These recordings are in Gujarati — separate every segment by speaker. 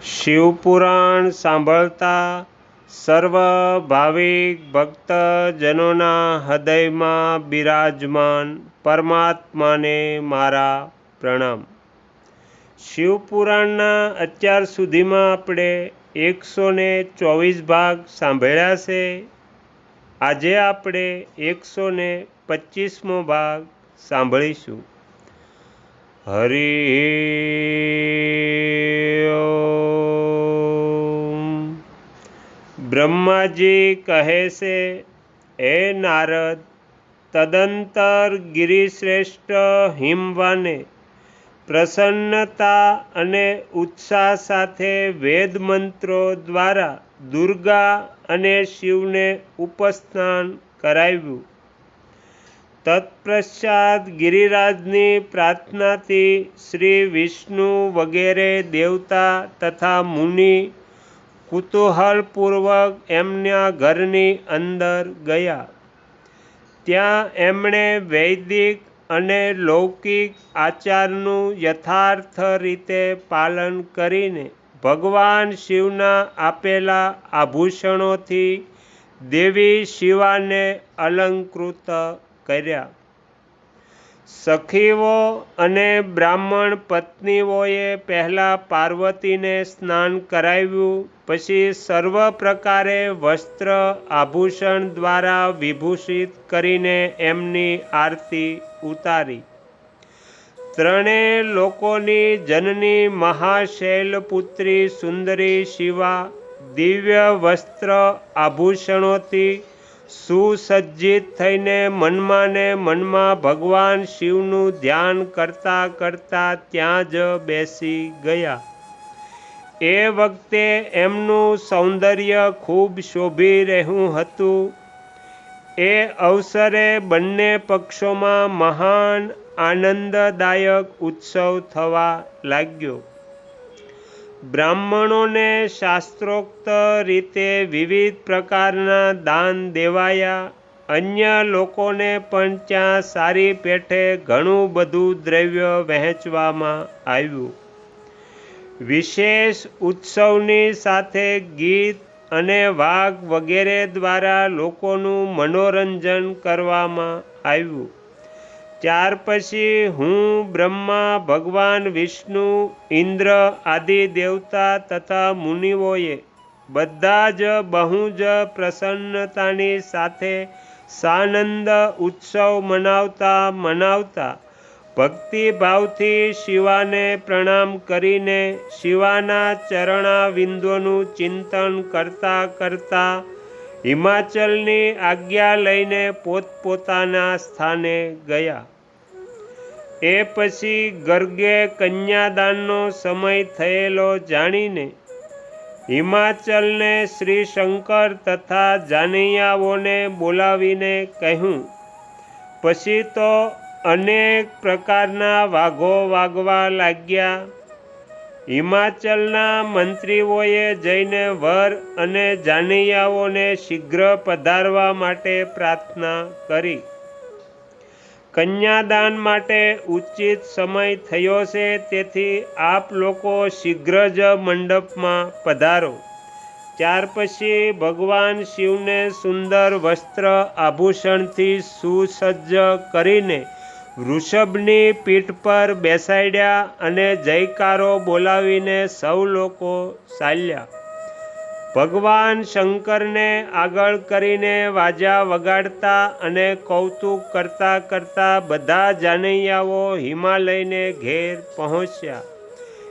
Speaker 1: શિવપુરાણ સાંભળતા સર્વ ભાવિક ભક્તજનોના હૃદયમાં બિરાજમાન પરમાત્માને મારા પ્રણામ। શિવપુરાણના અત્યાર સુધીમાં આપણે 124 ભાગ સાંભળ્યા છે। આજે આપણે 125મો ભાગ સાંભળીશું। હરિ બ્રહ્માજી કહે છે, હે નારદ, તદંતર ગિરિશ્રેષ્ઠ હિમવાને પ્રસન્નતા અને ઉત્સાહ સાથે વેદ મંત્રો દ્વારા દુર્ગા અને શિવને ઉપસ્થાન કરાવ્યું। તત્પશ્ચાત ગિરિરાજની પ્રાર્થનાથી શ્રી વિષ્ણુ વગેરે દેવતા તથા મુનિ કુતૂહલપૂર્વક એમના ઘરની અંદર ગયા। ત્યાં એમણે વૈદિક અને લૌકિક આચારનું યથાર્થ રીતે પાલન કરીને ભગવાન શિવના આપેલા આભૂષણોથી દેવી શિવાને અલંકૃત કર્યા। સખીઓ અને બ્રાહ્મણ પત્નીઓએ પહેલાં પાર્વતીને સ્નાન કરાવ્યું, પછી સર્વ પ્રકારે વસ્ત્ર આભૂષણ દ્વારા વિભૂષિત કરીને એમની આરતી ઉતારી। ત્રણેય લોકોની જનની મહાશૈલપુત્રી સુંદરી શિવા દિવ્ય વસ્ત્ર આભૂષણોથી સુસજ્જિત થઈને મનમાં ને મનમાં ભગવાન શિવનું ધ્યાન કરતાં કરતાં ત્યાં જ બેસી ગયા। એ વખતે એમનું સૌંદર્ય ખૂબ શોભી રહ્યું હતું। એ અવસરે બંને પક્ષોમાં મહાન આનંદદાયક ઉત્સવ થવા લાગ્યો। બ્રાહ્મણોને શાસ્ત્રોક્ત રીતે વિવિધ પ્રકારના દાન દેવાયા। અન્ય લોકોને પણ ત્યાં સારી પેઠે ઘણું બધું દ્રવ્ય વહેંચવામાં આવ્યું। વિશેષ ઉત્સવની સાથે ગીત અને વાગ વગેરે દ્વારા લોકોનું મનોરંજન કરવામાં આવ્યું। ત્યાર પછી હું બ્રહ્મા, ભગવાન વિષ્ણુ, ઇન્દ્ર આદિ દેવતા તથા મુનિઓએ બધા જ બહુ જ પ્રસન્નતાની સાથે સાનંદ ઉત્સવ મનાવતા ભક્તિભાવથી શિવાને પ્રણામ કરીને શિવાના ચરણાવિંદોનું ચિંતન કરતાં કરતાં હિમાચલની આજ્ઞા લઈને પોતપોતાના સ્થાને ગયા। એ પછી ગર્ગે કન્યાદાનનો સમય થયેલો જાણીને હિમાચલને શ્રી શંકર તથા જાનૈયાઓને બોલાવીને કહ્યું। પછી તો અનેક પ્રકારના વાઘો વાગવા લાગ્યા। હિમાચલના મંત્રીઓએ જઈને વર અને જાનૈયાઓને શીઘ્ર પધારવા માટે પ્રાર્થના કરી। કન્યાદાન માટે ઉચિત સમય થયો છે, તેથી આપ લોકો શીઘ્ર જ મંડપમાં પધારો। ત્યાર પછી ભગવાન શિવને સુંદર વસ્ત્ર આભૂષણથી સુસજ્જ કરીને વૃષભની પીઠ પર બેસાડ્યા અને જયકારો બોલાવીને સૌ લોકો ચાલ્યા। ભગવાન શંકરને આગળ કરીને વાજા વગાડતા અને કૌતુક કરતાં કરતાં બધા જાનૈયાઓ હિમાલયને ઘેર પહોંચ્યા।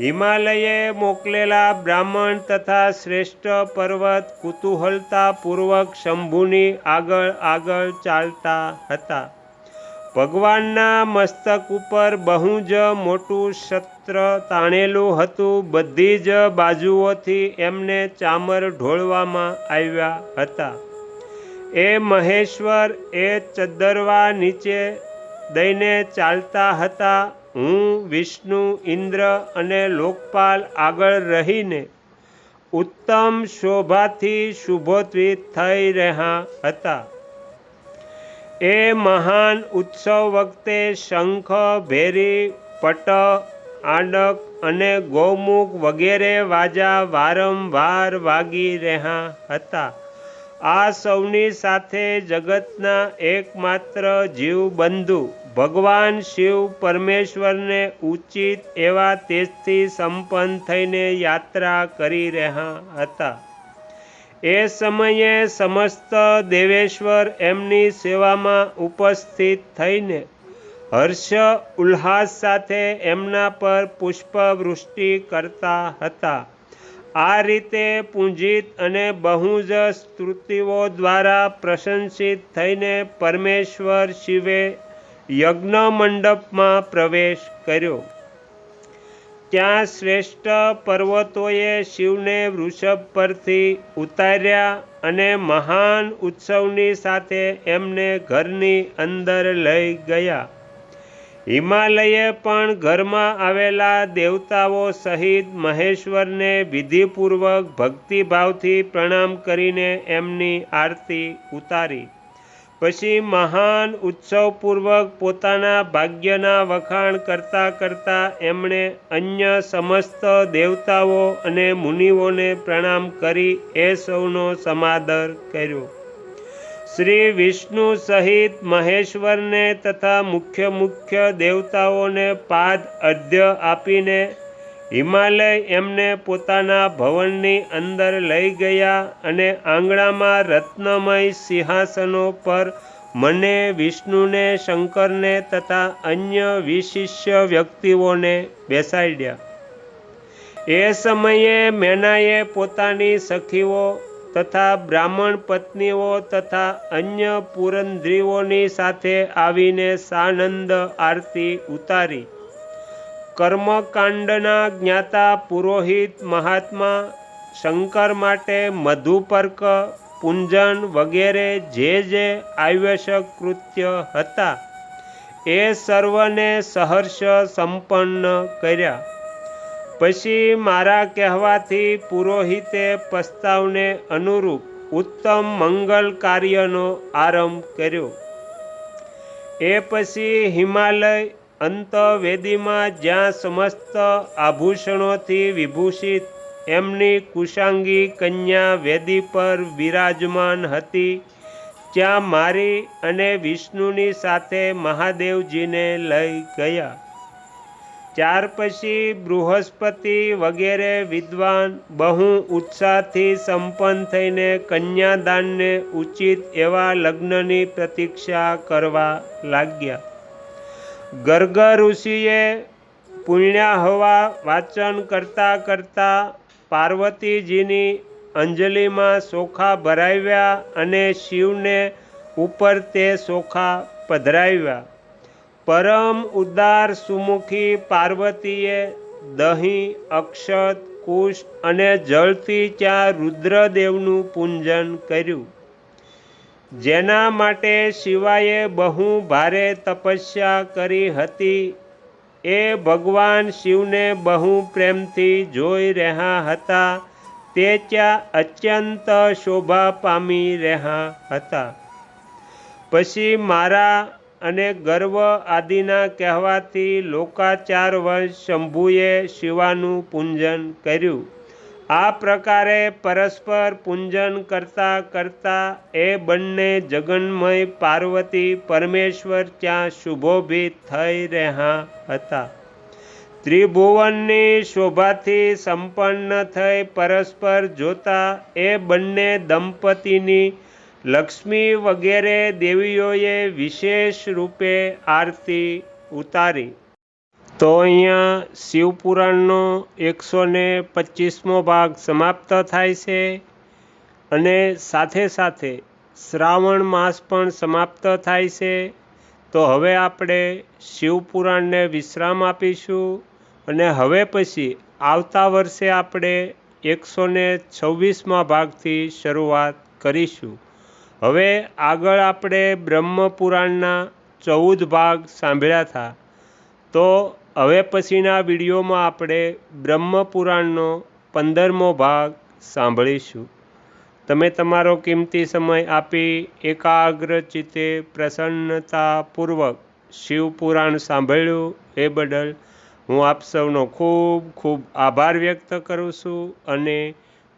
Speaker 1: હિમાલયે મોકલેલા બ્રાહ્મણ તથા શ્રેષ્ઠ પર્વત કુતૂહલતાપૂર્વક શંભુની આગળ આગળ ચાલતા હતા। ભગવાનના મસ્તક ઉપર બહુ જ મોટું છત્ર તાણેલું હતું। બધી જ બાજુઓથી એમને ચામર ઢોળવામાં આવ્યા હતા। એ મહેશ્વર એ ચદ્દરવા નીચે દઈને ચાલતા હતા। હું, વિષ્ણુ, ઇન્દ્ર અને લોકપાલ આગળ રહીને ઉત્તમ શોભાથી શુભોત્વિત થઈ રહ્યા હતા। એ મહાન ઉત્સવ વખતે શંખ, ભેરી, પટ આડક અને ગૌમુખ વગેરે વાજા વારંવાર વાગી રહ્યા હતા. આ સૌની સાથે જગતના એકમાત્ર જીવબંધુ ભગવાન શિવ પરમેશ્વરને ઉચિત એવા તેજથી સંપન્ન થઈને યાત્રા કરી રહ્યા હતા. એ સમયે સમસ્ત દેવેશ્વર એમની સેવામાં ઉપસ્થિત થઈને હર્ષ ઉલ્લાસ સાથે એમના પર પુષ્પવૃષ્ટિ કરતા હતા. આ રીતે પૂંજિત અને બહુ જ સ્તુતિઓ દ્વારા પ્રશંસિત થઈને પરમેશ્વર શિવે યજ્ઞ મંડપમાં પ્રવેશ કર્યો. ત્યાં શ્રેષ્ઠ પર્વતોએ શિવને વૃષભ પરથી ઉતાર્યા અને મહાન ઉત્સવની સાથે એમને ઘરની અંદર લઈ ગયા. હિમાલયે પણ ઘરમાં આવેલા દેવતાઓ સહિત મહેશ્વરને વિધિપૂર્વક ભક્તિભાવથી પ્રણામ કરીને એમની આરતી ઉતારી. પછી મહાન ઉત્સવપૂર્વક પોતાના ભાગ્યના વખાણ કરતાં કરતાં એમણે અન્ય સમસ્ત દેવતાઓ અને મુનિઓને પ્રણામ કરી એ સૌનો સમાદર કર્યો. શ્રી વિષ્ણુ સહિત મહેશ્વરને તથા મુખ્ય દેવતાઓને પાદ અર્ઘ્ય આપીને હિમાલય એમને પોતાના ભવનની અંદર લઈ ગયા અને આંગણામાં રત્નમય સિંહાસનો પર મને, વિષ્ણુને, શંકરને તથા અન્ય વિશિષ્ય વ્યક્તિઓને બેસાડ્યા. એ સમયે મેનાએ પોતાની સખીઓ તથા બ્રાહ્મણ પત્નીઓ તથા અન્ય પુરંધ્રીઓની સાથે આવીને સાનંદ આરતી ઉતારી. કર્મકાંડના જ્ઞાતા પુરોહિત મહાત્મા શંકર માટે મધુપર્ક, પૂંજન વગેરે જે આવશ્યક કૃત્ય હતા એ સર્વને સહર્ષ સંપન્ન કર્યા. પછી મારા કહેવાથી પુરોહિતે પ્રસ્તાવને અનુરૂપ ઉત્તમ મંગલ કાર્યનો આરંભ કર્યો. એ પછી હિમાલય અંતવેદીમાં જ્યાં સમસ્ત આભૂષણોથી વિભૂષિત એમની કુશાંગી કન્યા વેદી પર વિરાજમાન હતી, ત્યાં મારી અને વિષ્ણુની સાથે મહાદેવજીને લઈ ગયા. ત્યાર પછી બૃહસ્પતિ વગેરે વિદ્વાન બહુ ઉત્સાહથી સંપન્ન થઈને કન્યાદાનને ઉચિત એવા લગ્નની પ્રતીક્ષા કરવા લાગ્યા. ગર્ગ ઋષિએ પુણ્યાહવા વાચન કરતાં કરતાં પાર્વતીજીની અંજલિમાં સોખા ભરાવ્યા અને શિવને ઉપર તે સોખા પધરાવ્યા. પરમ ઉદાર સુમુખી પાર્વતીએ દહીં, અક્ષત, કુશ અને જળથી ત્યાં રુદ્રદેવનું પૂજન કર્યું. જેના માટે શિવાએ બહુ ભારે તપસ્યા કરી હતી. એ ભગવાન શિવને બહુ પ્રેમથી જોઈ રહ્યા હતા. તે ત્યાં અત્યંત શોભા પામી રહ્યા હતા. પછી મારા અને ગર્વ આદિના કહેવાથી લોકાચાર વંશ શંભુએ શિવાનું પૂજન કર્યું. આ પ્રકારે પરસ્પર પૂજન કરતાં કરતાં એ બંને જગન્મય પાર્વતી પરમેશ્વર ત્યાં શુભોભિત થઈ રહ્યા હતા. ત્રિભુવનની શોભાથી સંપન્ન થઈ પરસ્પર જોતા એ બંને દંપતીની લક્ષ્મી વગેરે દેવીઓએ વિશેષ રૂપે આરતી ઉતારી. તો અહીંયા શિવપુરાણનો 125મો ભાગ સમાપ્ત થાય છે અને સાથે સાથે શ્રાવણ માસ પણ સમાપ્ત થાય છે. તો હવે આપણે શિવપુરાણને વિશ્રામ આપીશું અને હવે પછી આવતા વર્ષે આપણે 126મા ભાગથી શરૂઆત કરીશું. હવે આગળ આપણે બ્રહ્મપુરાણના 14 ભાગ સાંભળ્યા હતા. તો હવે પછીના વિડીયોમાં આપણે બ્રહ્મપુરાણનો 15મો ભાગ સાંભળીશું. તમે તમારો કિંમતી સમય આપી એકાગ્ર ચિત્તે પ્રસન્નતાપૂર્વક શિવપુરાણ સાંભળ્યું એ બદલ હું આપ સૌનો ખૂબ ખૂબ આભાર વ્યક્ત કરું છું અને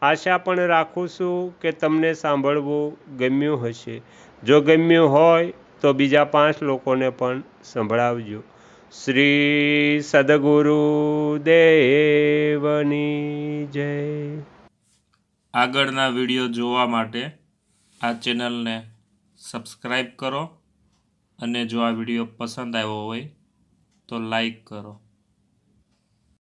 Speaker 1: આશા પણ રાખું છું કે તમને સાંભળવું ગમ્યું હશે. જો ગમ્યું હોય તો બીજા 5 લોકોને પણ સંભળાવજો. શ્રી સદગુરુ દેવની જય.
Speaker 2: આગળના વિડીયો જોવા માટે આ ચેનલને સબસ્ક્રાઈબ કરો અને જો આ વિડીયો પસંદ આવ્યો હોય તો લાઈક કરો.